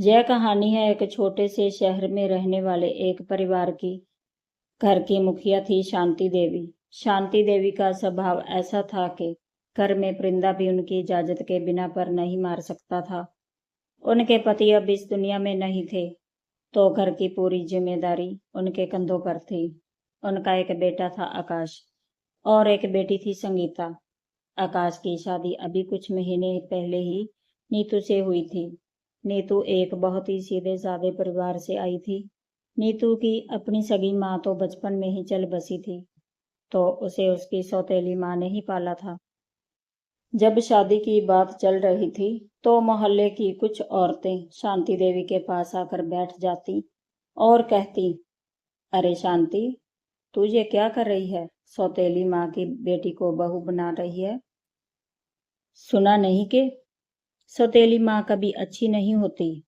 यह कहानी है एक छोटे से शहर में रहने वाले एक परिवार की। घर की मुखिया थी शांति देवी। शांति देवी का स्वभाव ऐसा था कि घर में परिंदा भी उनकी इजाजत के बिना पर नहीं मार सकता था। उनके पति अब इस दुनिया में नहीं थे, तो घर की पूरी जिम्मेदारी उनके कंधों पर थी। उनका एक बेटा था आकाश और एक बेटी थी संगीता। आकाश की शादी अभी कुछ महीने पहले ही नीतू से हुई थी। नीतू एक बहुत ही सीधे साधे परिवार से आई थी। नीतू की अपनी सगी माँ तो बचपन में ही चल बसी थी, तो उसे उसकी सौतेली माँ ने ही पाला था। जब शादी की बात चल रही थी, तो मोहल्ले की कुछ औरतें शांति देवी के पास आकर बैठ जाती और कहती, अरे शांति, तू ये क्या कर रही है? सौतेली माँ की बेटी को बहू बना रही है। सुना नहीं कि सौतेली माँ कभी अच्छी नहीं होती।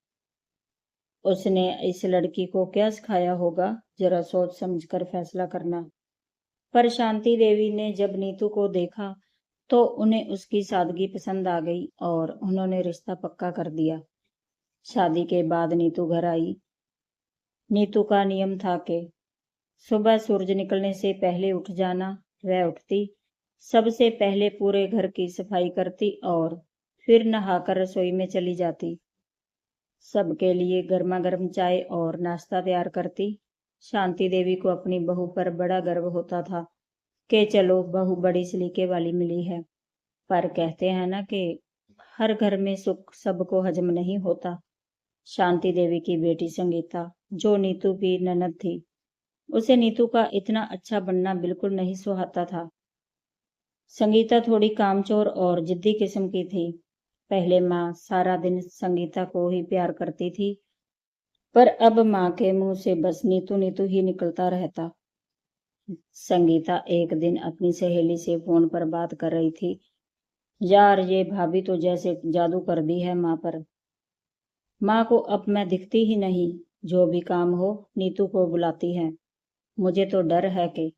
उसने इस लड़की को क्या सिखाया होगा, जरा सोच समझ कर फैसला करना। पर शांति देवी ने जब नीतू को देखा तो उन्हें उसकी सादगी पसंद आ गई और उन्होंने रिश्ता पक्का कर दिया। शादी के बाद नीतू घर आई। नीतू का नियम था कि सुबह सूरज निकलने से पहले उठ जाना। वह उठती, सबसे पहले पूरे घर की सफाई करती और फिर नहाकर रसोई में चली जाती। सबके लिए गर्मा गर्म चाय और नाश्ता तैयार करती। शांति देवी को अपनी बहू पर बड़ा गर्व होता था कि चलो बहू बड़ी सलीके वाली मिली है। पर कहते हैं ना कि हर घर में सुख सबको हजम नहीं होता। शांति देवी की बेटी संगीता, जो नीतू की ननद थी, उसे नीतू का इतना अच्छा बनना बिल्कुल नहीं सुहाता था। संगीता थोड़ी कामचोर और जिद्दी किस्म की थी। पहले माँ सारा दिन संगीता को ही प्यार करती थी, पर अब माँ के मुंह से बस नीतू नीतू ही निकलता रहता। संगीता एक दिन अपनी सहेली से फोन पर बात कर रही थी। यार, ये भाभी तो जैसे जादू कर दी है माँ पर। माँ को अब मैं दिखती ही नहीं। जो भी काम हो नीतू को बुलाती है। मुझे तो डर है कि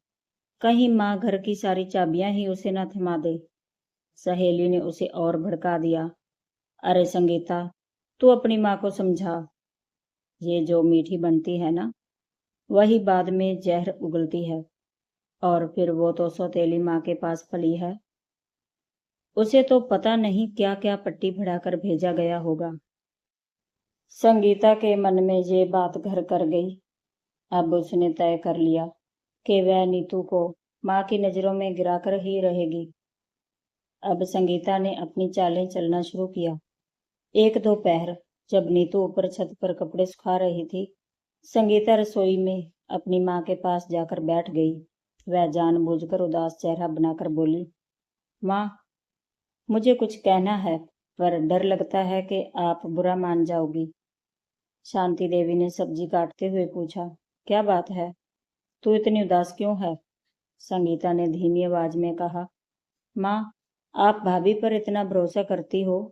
कहीं माँ घर की सारी चाबियां ही उसे न थमा दे। सहेली ने उसे और भड़का दिया। अरे संगीता, तू अपनी माँ को समझा। ये जो मीठी बनती है ना, वही बाद में जहर उगलती है। और फिर वो तो सौतेली माँ के पास पली है। उसे तो पता नहीं क्या क्या पट्टी भड़ाकर भेजा गया होगा। संगीता के मन में ये बात घर कर गई। अब उसने तय कर लिया कि वह नीतू को माँ की नजरों में गिराकर ही रहेगी। अब संगीता ने अपनी चालें चलना शुरू किया। एक दोपहर जब नीतू ऊपर छत पर कपड़े सुखा रही थी, संगीता रसोई में अपनी माँ के पास जाकर बैठ गई। वह जानबूझकर उदास चेहरा बनाकर बोली, माँ, मुझे कुछ कहना है, पर डर लगता है कि आप बुरा मान जाओगी। शांति देवी ने सब्जी काटते हुए पूछा, क्या बात है? तू इतनी उदास क्यों है? संगीता ने धीमी आवाज में कहा, माँ, आप भाभी पर इतना भरोसा करती हो,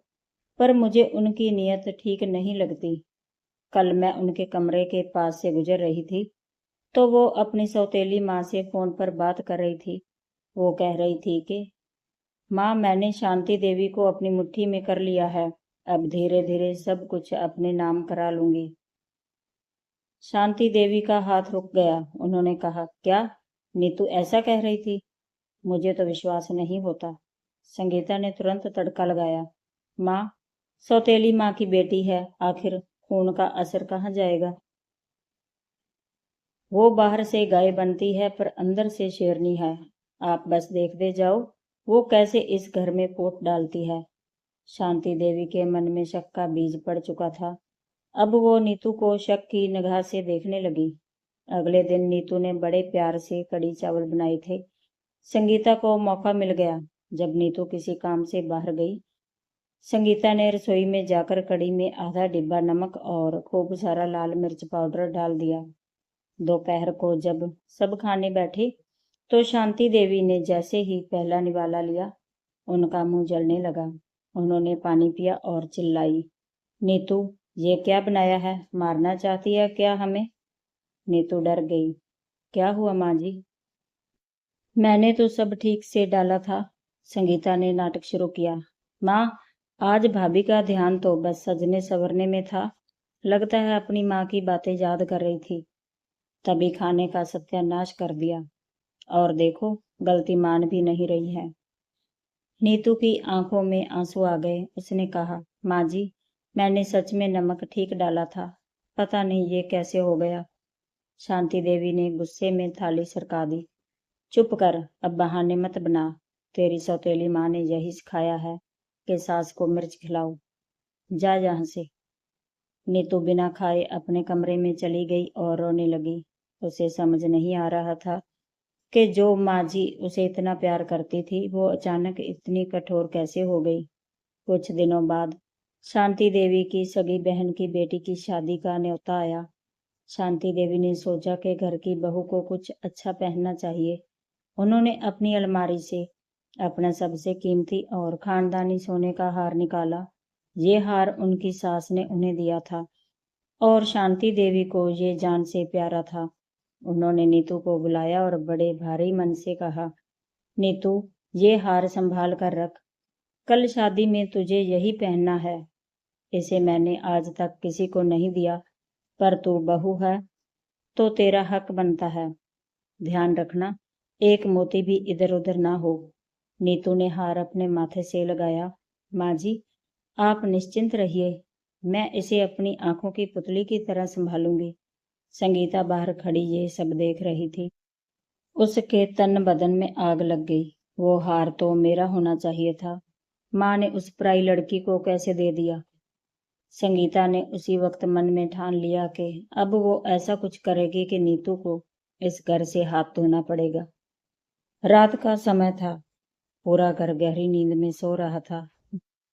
पर मुझे उनकी नीयत ठीक नहीं लगती। कल मैं उनके कमरे के पास से गुजर रही थी, तो वो अपनी सौतेली माँ से फोन पर बात कर रही थी। वो कह रही थी कि माँ, मैंने शांति देवी को अपनी मुट्ठी में कर लिया है। अब धीरे धीरे सब कुछ अपने नाम करा लूंगी। शांति देवी का हाथ रुक गया। उन्होंने कहा, क्या नीतू ऐसा कह रही थी? मुझे तो विश्वास नहीं होता। संगीता ने तुरंत तड़का लगाया, माँ, सौतेली माँ की बेटी है, आखिर खून का असर कहाँ जाएगा? वो बाहर से गाय बनती है पर अंदर से शेरनी है। आप बस देखते जाओ वो कैसे इस घर में फूट डालती है। शांति देवी के मन में शक का बीज पड़ चुका था। अब वो नीतू को शक की निगाह से देखने लगी। अगले दिन नीतू ने बड़े प्यार से कड़ी चावल बनाए थे। संगीता को मौका मिल गया। जब नीतू किसी काम से बाहर गई, संगीता ने रसोई में जाकर कड़ी में आधा डिब्बा नमक और खूब सारा लाल मिर्च पाउडर डाल दिया। दोपहर को जब सब खाने बैठे, तो शांति देवी ने जैसे ही पहला निवाला लिया, उनका मुंह जलने लगा। उन्होंने पानी पिया और चिल्लाई, नीतू, ये क्या बनाया है? मारना चाहती है क्या हमें? नीतू डर गई। क्या हुआ माँ जी? मैंने तो सब ठीक से डाला था। संगीता ने नाटक शुरू किया। माँ, आज भाभी का ध्यान तो बस सजने संवरने में था। लगता है अपनी माँ की बातें याद कर रही थी, तभी खाने का सत्यानाश कर दिया। और देखो, गलती मान भी नहीं रही है। नीतू की आंखों में आंसू आ गए। उसने कहा, माँ जी, मैंने सच में नमक ठीक डाला था, पता नहीं ये कैसे हो गया। शांति देवी ने गुस्से में थाली सरका दी। चुप कर, अब बहाने मत बना। तेरी सौतेली माँ ने यही सिखाया है कि सास को मिर्च खिलाओ। जा यहाँ से। नीतू बिना खाए अपने कमरे में चली गई और रोने लगी। उसे समझ नहीं आ रहा था कि जो माँ जी उसे इतना प्यार करती थी, वो अचानक इतनी कठोर कैसे हो गई। कुछ दिनों बाद शांति देवी की सगी बहन की बेटी की शादी का न्योता आया। शांति देवी ने सोचा कि घर की बहू को कुछ अच्छा पहनना चाहिए। उन्होंने अपनी अलमारी से अपना सबसे कीमती और खानदानी सोने का हार निकाला। ये हार उनकी सास ने उन्हें दिया था और शांति देवी को ये जान से प्यारा था। उन्होंने नीतू को बुलाया और बड़े भारी मन से कहा, नीतू, ये हार संभाल कर रख। कल शादी में तुझे यही पहनना है। इसे मैंने आज तक किसी को नहीं दिया, पर तू बहू है तो तेरा हक बनता है। ध्यान रखना, एक मोती भी इधर उधर ना हो। नीतू ने हार अपने माथे से लगाया। माँ जी, आप निश्चिंत रहिए, मैं इसे अपनी आंखों की पुतली की तरह संभालूंगी। संगीता बाहर खड़ी ये सब देख रही थी। उसके तन बदन में आग लग गई। वो हार तो मेरा होना चाहिए था। माँ ने उस पराई लड़की को कैसे दे दिया। संगीता ने उसी वक्त मन में ठान लिया कि अब वो ऐसा कुछ करेगी कि नीतू को इस घर से हाथ धोना पड़ेगा। रात का समय था। पूरा घर गहरी नींद में सो रहा था।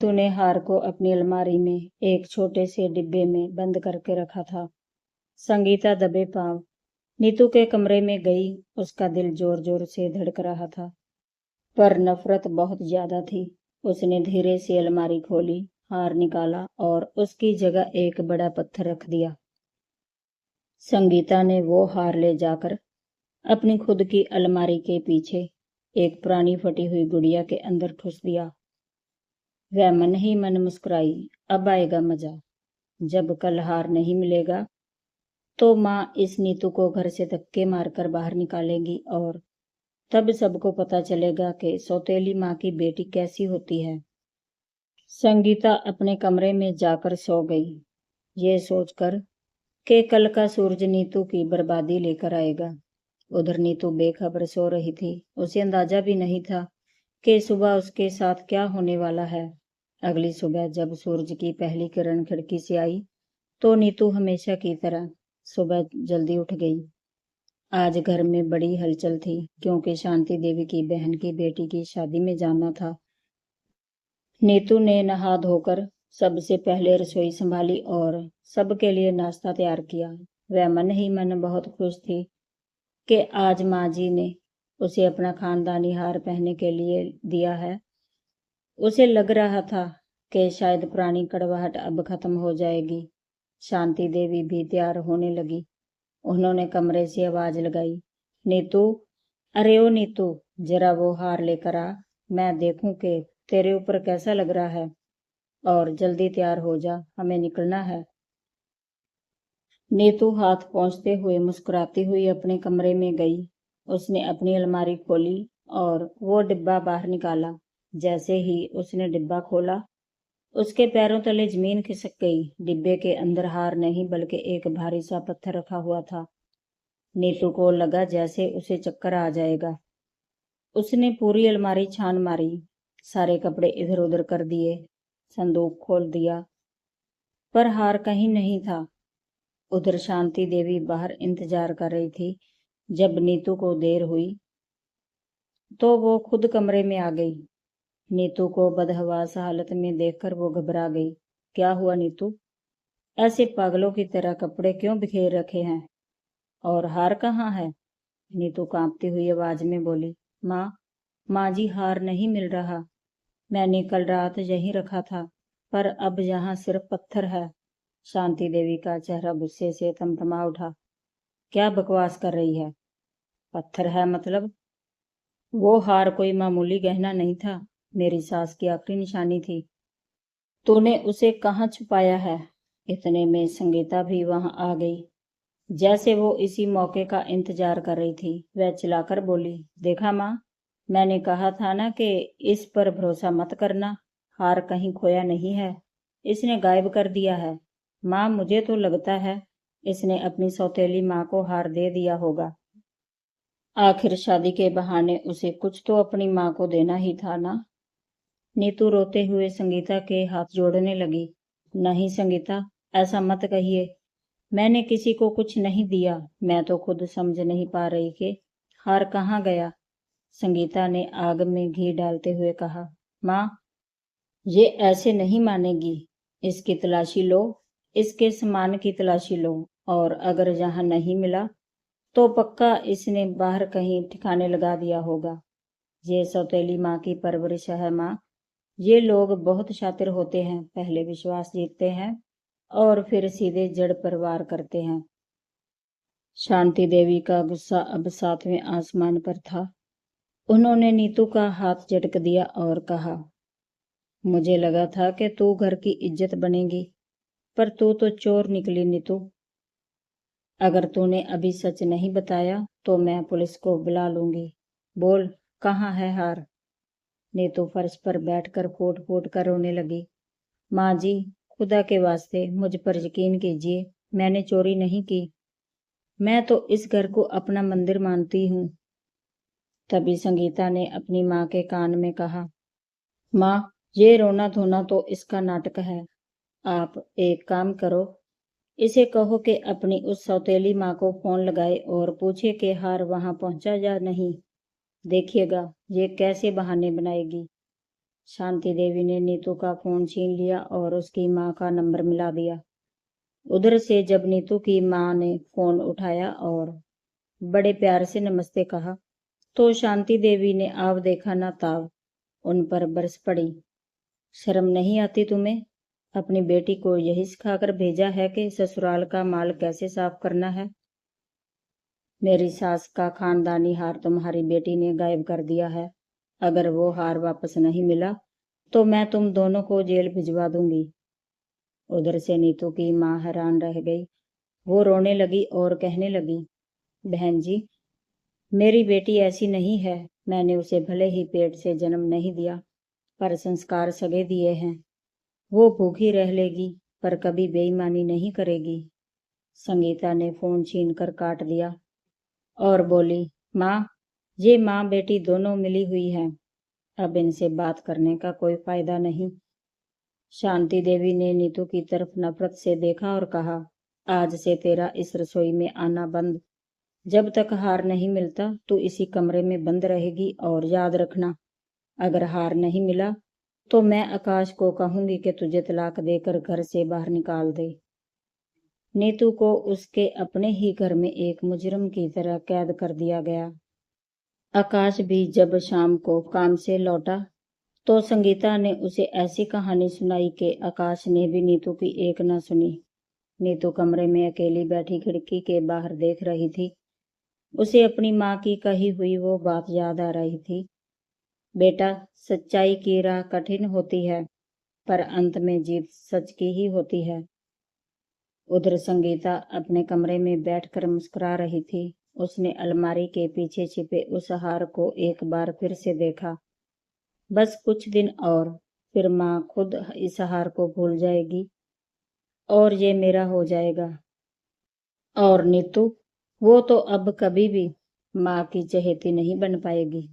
तूने हार को अपनी अलमारी में एक छोटे से डिब्बे में बंद करके रखा था। संगीता दबे पांव नीतू के कमरे में गई। उसका दिल जोर जोर से धड़क रहा था, पर नफरत बहुत ज्यादा थी। उसने धीरे से अलमारी खोली, हार निकाला और उसकी जगह एक बड़ा पत्थर रख दिया। संगीता ने वो हार ले जाकर अपनी खुद की अलमारी के पीछे एक पुरानी फटी हुई गुड़िया के अंदर ठूस दिया। वह मन ही मन मुस्कुराई। अब आएगा मजा। जब कल हार नहीं मिलेगा तो माँ इस नीतू को घर से धक्के मारकर बाहर निकालेगी और तब सबको पता चलेगा कि सौतेली माँ की बेटी कैसी होती है। संगीता अपने कमरे में जाकर सो गई, ये सोचकर कि कल का सूरज नीतू की बर्बादी लेकर आएगा। उधर नीतू बेखबर सो रही थी। उसे अंदाजा भी नहीं था कि सुबह उसके साथ क्या होने वाला है। अगली सुबह जब सूरज की पहली किरण खिड़की से आई तो नीतू हमेशा की तरह सुबह जल्दी उठ गई। आज घर में बड़ी हलचल थी क्योंकि शांति देवी की बहन की बेटी की शादी में जाना था। नीतू ने नहा धोकर सबसे पहले रसोई संभाली और सबके लिए नाश्ता तैयार किया। वह मन ही मन बहुत खुश थी कि आज माँ जी ने उसे अपना खानदानी हार पहनने के लिए दिया है। उसे लग रहा था कि शायद पुरानी कड़वाहट अब खत्म हो जाएगी। शांति देवी भी तैयार होने लगी। उन्होंने कमरे से आवाज लगाई, नीतू, अरे ओ नीतू, जरा वो हार लेकर आ, मैं देखूं कि तेरे ऊपर कैसा लग रहा है। और जल्दी तैयार हो जा, हमें निकलना है। नीतू हाथ पहुंचते हुए मुस्कुराती हुई अपने कमरे में गई। उसने अपनी अलमारी खोली और वो डिब्बा बाहर निकाला। जैसे ही उसने डिब्बा खोला, उसके पैरों तले जमीन खिसक गई। डिब्बे के अंदर हार नहीं बल्कि एक भारी सा पत्थर रखा हुआ था। नीतू को लगा जैसे उसे चक्कर आ जाएगा। उसने पूरी अलमारी छान मारी, सारे कपड़े इधर उधर कर दिए, संदूक खोल दिया, पर हार कहीं नहीं था। उधर शांति देवी बाहर इंतजार कर रही थी। जब नीतू को देर हुई तो वो खुद कमरे में आ गई। नीतू को बदहवास हालत में देखकर वो घबरा गई। क्या हुआ नीतू? ऐसे पागलों की तरह कपड़े क्यों बिखेर रखे हैं? और हार कहाँ है? नीतू कांपती हुई आवाज में बोली, माँ जी, हार नहीं मिल रहा। मैंने कल रात यहीं रखा था, पर अब यहाँ सिर्फ पत्थर है। शांति देवी का चेहरा गुस्से से तमतमा उठा। क्या बकवास कर रही है? पत्थर है मतलब? वो हार कोई मामूली गहना नहीं था, मेरी सास की आखिरी निशानी थी। तूने उसे कहाँ छुपाया है? इतने में संगीता भी वहां आ गई, जैसे वो इसी मौके का इंतजार कर रही थी। वह चिल्लाकर बोली, देखा माँ, मैंने कहा था ना कि इस पर भरोसा मत करना, हार कहीं खोया नहीं है, इसने गायब कर दिया है। माँ, मुझे तो लगता है इसने अपनी सौतेली माँ को हार दे दिया होगा। आखिर शादी के बहाने उसे कुछ तो अपनी माँ को देना ही था ना। नीतू रोते हुए संगीता के हाथ जोड़ने लगी। नहीं संगीता, ऐसा मत कहिए, मैंने किसी को कुछ नहीं दिया। मैं तो खुद समझ नहीं पा रही कि हार कहाँ गया। संगीता ने आग में घी डालते हुए कहा, माँ, ये ऐसे नहीं मानेगी। इसकी तलाशी लो, इसके सामान की तलाशी लो, और अगर यहाँ नहीं मिला तो पक्का इसने बाहर कहीं ठिकाने लगा दिया होगा। ये सौतेली माँ की परवरिश है माँ। ये लोग बहुत शातिर होते हैं, पहले विश्वास जीतते हैं और फिर सीधे जड़ पर वार करते हैं। शांति देवी का गुस्सा अब 7वें आसमान पर था। उन्होंने नीतू का हाथ झटक दिया और कहा, मुझे लगा था कि तू घर की इज्जत बनेगी, पर तू तो चोर निकली नीतू। अगर तूने अभी सच नहीं बताया तो मैं पुलिस को बुला लूंगी। बोल, कहाँ है हार? नीतू फर्श पर बैठकर फूट फूट कर रोने लगी। माँ जी, खुदा के वास्ते मुझ पर यकीन कीजिए, मैंने चोरी नहीं की। मैं तो इस घर को अपना मंदिर मानती हूँ। तभी संगीता ने अपनी माँ के कान में कहा, माँ, ये रोना धोना तो इसका नाटक है। आप एक काम करो, इसे कहो कि अपनी उस सौतेली माँ को फोन लगाए और पूछे कि हार वहां पहुंचा या नहीं। देखिएगा ये कैसे बहाने बनाएगी। शांति देवी ने नीतू का फोन छीन लिया और उसकी माँ का नंबर मिला दिया। उधर से जब नीतू की माँ ने फोन उठाया और बड़े प्यार से नमस्ते कहा, तो शांति देवी ने आव देखा ना ताव उन पर बरस पड़ी। शर्म नहीं आती तुम्हें? अपनी बेटी को यही सिखाकर भेजा है कि ससुराल का माल कैसे साफ करना है। मेरी सास का खानदानी हार तुम्हारी बेटी ने गायब कर दिया है। अगर वो हार वापस नहीं मिला तो मैं तुम दोनों को जेल भिजवा दूंगी। उधर से नीतू की माँ हैरान रह गई। वो रोने लगी और कहने लगी, बहन जी, मेरी बेटी ऐसी नहीं है। मैंने उसे भले ही पेट से जन्म नहीं दिया, पर संस्कार सगे दिए हैं। वो भूखी रह लेगी पर कभी बेईमानी नहीं करेगी। संगीता ने फोन छीन कर काट दिया और बोली, माँ, ये माँ बेटी दोनों मिली हुई हैं, अब इनसे बात करने का कोई फायदा नहीं। शांति देवी ने नीतू की तरफ नफरत से देखा और कहा, आज से तेरा इस रसोई में आना बंद। जब तक हार नहीं मिलता तू इसी कमरे में बंद रहेगी, और याद रखना, अगर हार नहीं मिला तो मैं आकाश को कहूंगी कि तुझे तलाक देकर घर से बाहर निकाल दे। नीतू को उसके अपने ही घर में एक मुजरिम की तरह कैद कर दिया गया। आकाश भी जब शाम को काम से लौटा तो संगीता ने उसे ऐसी कहानी सुनाई कि आकाश ने भी नीतू की एक न सुनी। नीतू कमरे में अकेली बैठी खिड़की के बाहर देख रही थी। उसे अपनी माँ की कही हुई वो बात याद आ रही थी, बेटा, सच्चाई की राह कठिन होती है, पर अंत में जीत सच की ही होती है। उधर संगीता अपने कमरे में बैठकर मुस्कुरा रही थी। उसने अलमारी के पीछे छिपे उस हार को एक बार फिर से देखा। बस कुछ दिन और, फिर माँ खुद इस हार को भूल जाएगी और ये मेरा हो जाएगा। और नीतू, वो तो अब कभी भी माँ की चहेती नहीं बन पाएगी।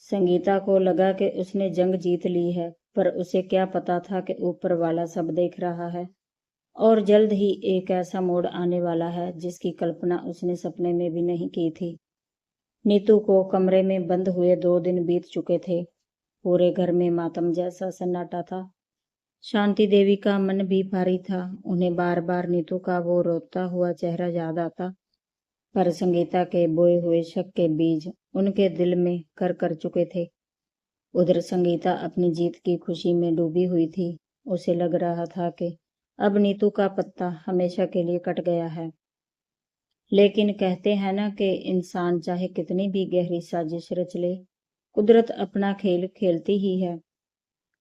संगीता को लगा कि उसने जंग जीत ली है, पर उसे क्या पता था कि ऊपर वाला सब देख रहा है और जल्द ही एक ऐसा मोड़ आने वाला है जिसकी कल्पना उसने सपने में भी नहीं की थी। नीतू को कमरे में बंद हुए 2 दिन बीत चुके थे। पूरे घर में मातम जैसा सन्नाटा था। शांति देवी का मन भी भारी था। उन्हें बार बार नीतू का वो रोता हुआ चेहरा याद आता, पर संगीता के बोए हुए शक के बीज उनके दिल में कर कर चुके थे। उधर संगीता अपनी जीत की खुशी में डूबी हुई थी। उसे लग रहा था कि अब नीतू का पत्ता हमेशा के लिए कट गया है। लेकिन कहते हैं ना कि इंसान चाहे कितनी भी गहरी साजिश रच ले, कुदरत अपना खेल खेलती ही है।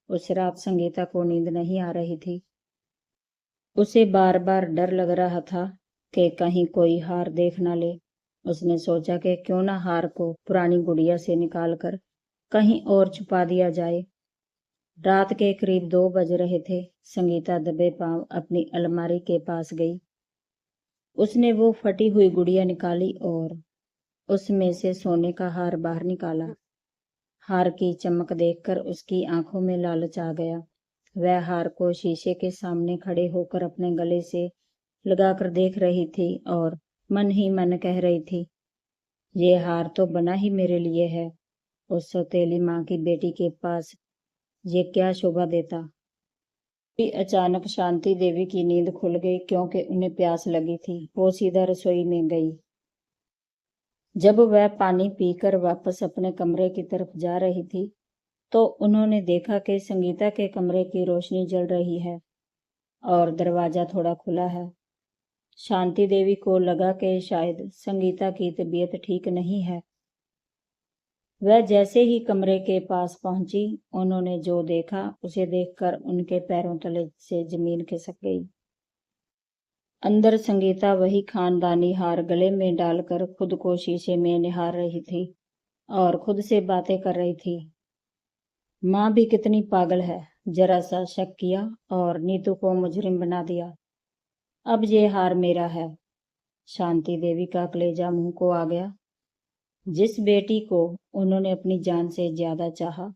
उस रात संगीता को नींद नहीं आ रही थी। उसे बार बार डर लग रहा था कि कहीं कोई हार देख ना ले। उसने सोचा कि क्यों ना हार को पुरानी गुड़िया से निकालकर कहीं और छुपा दिया जाए। रात के करीब 2 बज रहे थे। संगीता दबे पांव अपनी अलमारी के पास गई। उसने वो फटी हुई गुड़िया निकाली और उसमें से सोने का हार बाहर निकाला। हार की चमक देखकर उसकी आंखों में लालच आ गया। वह हार को शीशे के सामने खड़े होकर अपने गले से लगाकर देख रही थी और मन ही मन कह रही थी, ये हार तो बना ही मेरे लिए है। उस सौतेली माँ की बेटी के पास ये क्या शोभा देता। भी अचानक शांति देवी की नींद खुल गई क्योंकि उन्हें प्यास लगी थी। वो सीधा रसोई में गई। जब वह पानी पीकर वापस अपने कमरे की तरफ जा रही थी तो उन्होंने देखा कि संगीता के कमरे की रोशनी जल रही है और दरवाजा थोड़ा खुला है। शांति देवी को लगा कि शायद संगीता की तबीयत ठीक नहीं है। वह जैसे ही कमरे के पास पहुंची, उन्होंने जो देखा उसे देखकर उनके पैरों तले से जमीन खिसक गई। अंदर संगीता वही खानदानी हार गले में डालकर खुद को शीशे में निहार रही थी और खुद से बातें कर रही थी। माँ भी कितनी पागल है, जरा सा शक किया और नीतू को मुजरिम बना दिया। अब ये हार मेरा है। शांति देवी का कलेजा मुंह को आ गया। जिस बेटी को उन्होंने अपनी जान से ज्यादा चाहा,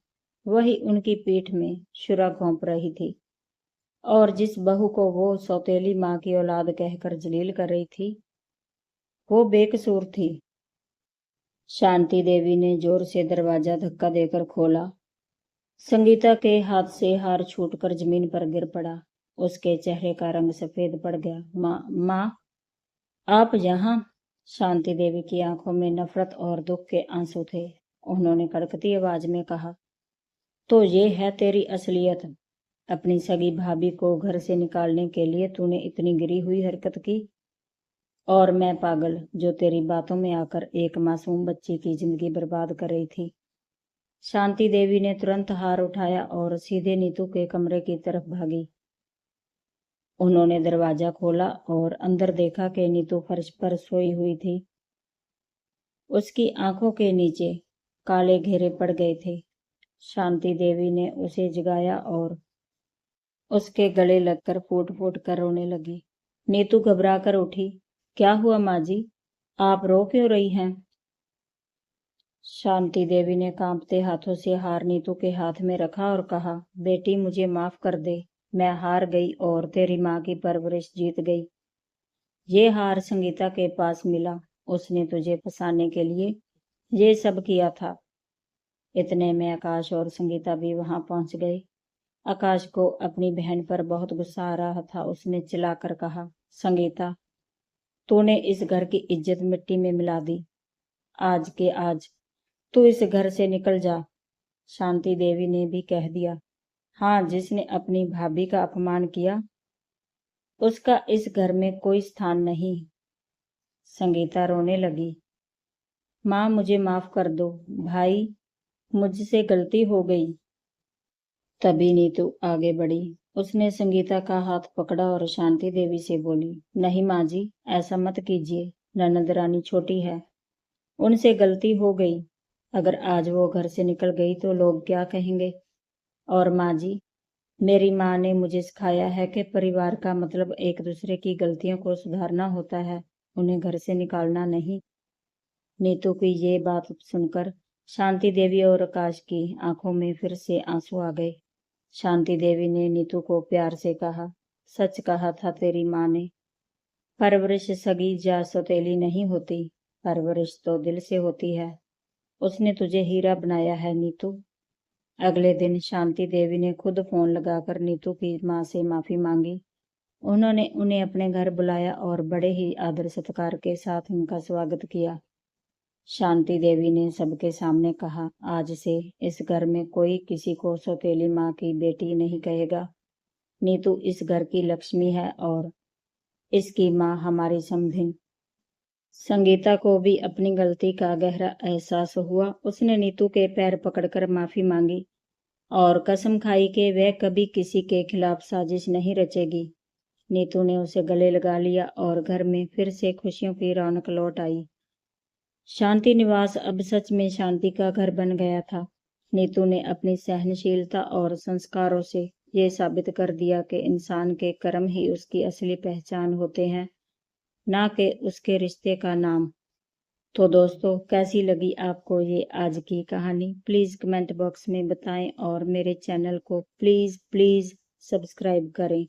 वही उनकी पीठ में छुरा घोंप रही थी और जिस बहू को वो सौतेली माँ की औलाद कहकर जलील कर रही थी, वो बेकसूर थी। शांति देवी ने जोर से दरवाजा धक्का देकर खोला। संगीता के हाथ से हार छूटकर जमीन पर गिर पड़ा। उसके चेहरे का रंग सफेद पड़ गया। माँ, आप यहाँ? शांति देवी की आंखों में नफरत और दुख के आंसू थे। उन्होंने कड़कती आवाज में कहा, तो ये है तेरी असलियत। अपनी सगी भाभी को घर से निकालने के लिए तूने इतनी गिरी हुई हरकत की और मैं पागल जो तेरी बातों में आकर एक मासूम बच्ची की जिंदगी बर्बाद कर रही थी। शांति देवी ने तुरंत हार उठाया और सीधे नीतू के कमरे की तरफ भागी। उन्होंने दरवाजा खोला और अंदर देखा कि नीतू फर्श पर सोई हुई थी। उसकी आंखों के नीचे काले घेरे पड़ गए थे। शांति देवी ने उसे जगाया और उसके गले लगकर फूट फूट कर रोने लगी। नीतू घबरा कर उठी। क्या हुआ माँ जी, आप रो क्यों रही हैं? शांति देवी ने कांपते हाथों से हार नीतू के हाथ में रखा और कहा, बेटी मुझे माफ कर दे। मैं हार गई और तेरी माँ की परवरिश जीत गई। ये हार संगीता के पास मिला। उसने तुझे फंसाने के लिए ये सब किया था। इतने में आकाश और संगीता भी वहां पहुंच गए। आकाश को अपनी बहन पर बहुत गुस्सा आ रहा था। उसने चिल्लाकर कहा, संगीता, तूने इस घर की इज्जत मिट्टी में मिला दी। आज के आज तू इस घर से निकल जा। शांति देवी ने भी कह दिया, हाँ, जिसने अपनी भाभी का अपमान किया उसका इस घर में कोई स्थान नहीं। संगीता रोने लगी। माँ, मुझे माफ कर दो। भाई, मुझसे गलती हो गई। तभी नीतू आगे बढ़ी। उसने संगीता का हाथ पकड़ा और शांति देवी से बोली, नहीं माँ जी, ऐसा मत कीजिए। ननद रानी छोटी है, उनसे गलती हो गई। अगर आज वो घर से निकल गई तो लोग क्या कहेंगे? और माँ जी, मेरी माँ ने मुझे सिखाया है कि परिवार का मतलब एक दूसरे की गलतियों को सुधारना होता है, उन्हें घर से निकालना नहीं। नीतू की ये बात सुनकर शांति देवी और आकाश की आंखों में फिर से आंसू आ गए। शांति देवी ने नीतू को प्यार से कहा, सच कहा था तेरी माँ ने। परवरिश सगी या सौतेली नहीं होती, परवरिश तो दिल से होती है। उसने तुझे हीरा बनाया है नीतू। अगले दिन शांति देवी ने खुद फोन लगाकर नीतू की माँ से माफी मांगी। उन्होंने उन्हें अपने घर बुलाया और बड़े ही आदर सत्कार के साथ उनका स्वागत किया। शांति देवी ने सबके सामने कहा, आज से इस घर में कोई किसी को सौतेली माँ की बेटी नहीं कहेगा। नीतू इस घर की लक्ष्मी है और इसकी माँ हमारी समधिन। संगीता को भी अपनी गलती का गहरा एहसास हुआ। उसने नीतू के पैर पकड़कर माफी मांगी और कसम खाई कि वह कभी किसी के खिलाफ साजिश नहीं रचेगी। नीतू ने उसे गले लगा लिया और घर में फिर से खुशियों की रौनक लौट आई। शांति निवास अब सच में शांति का घर बन गया था। नीतू ने अपनी सहनशीलता और संस्कारों से ये साबित कर दिया कि इंसान के कर्म ही उसकी असली पहचान होते हैं, ना कि उसके रिश्ते का नाम। तो दोस्तों, कैसी लगी आपको ये आज की कहानी? प्लीज़ कमेंट बॉक्स में बताएं और मेरे चैनल को प्लीज़ सब्सक्राइब करें।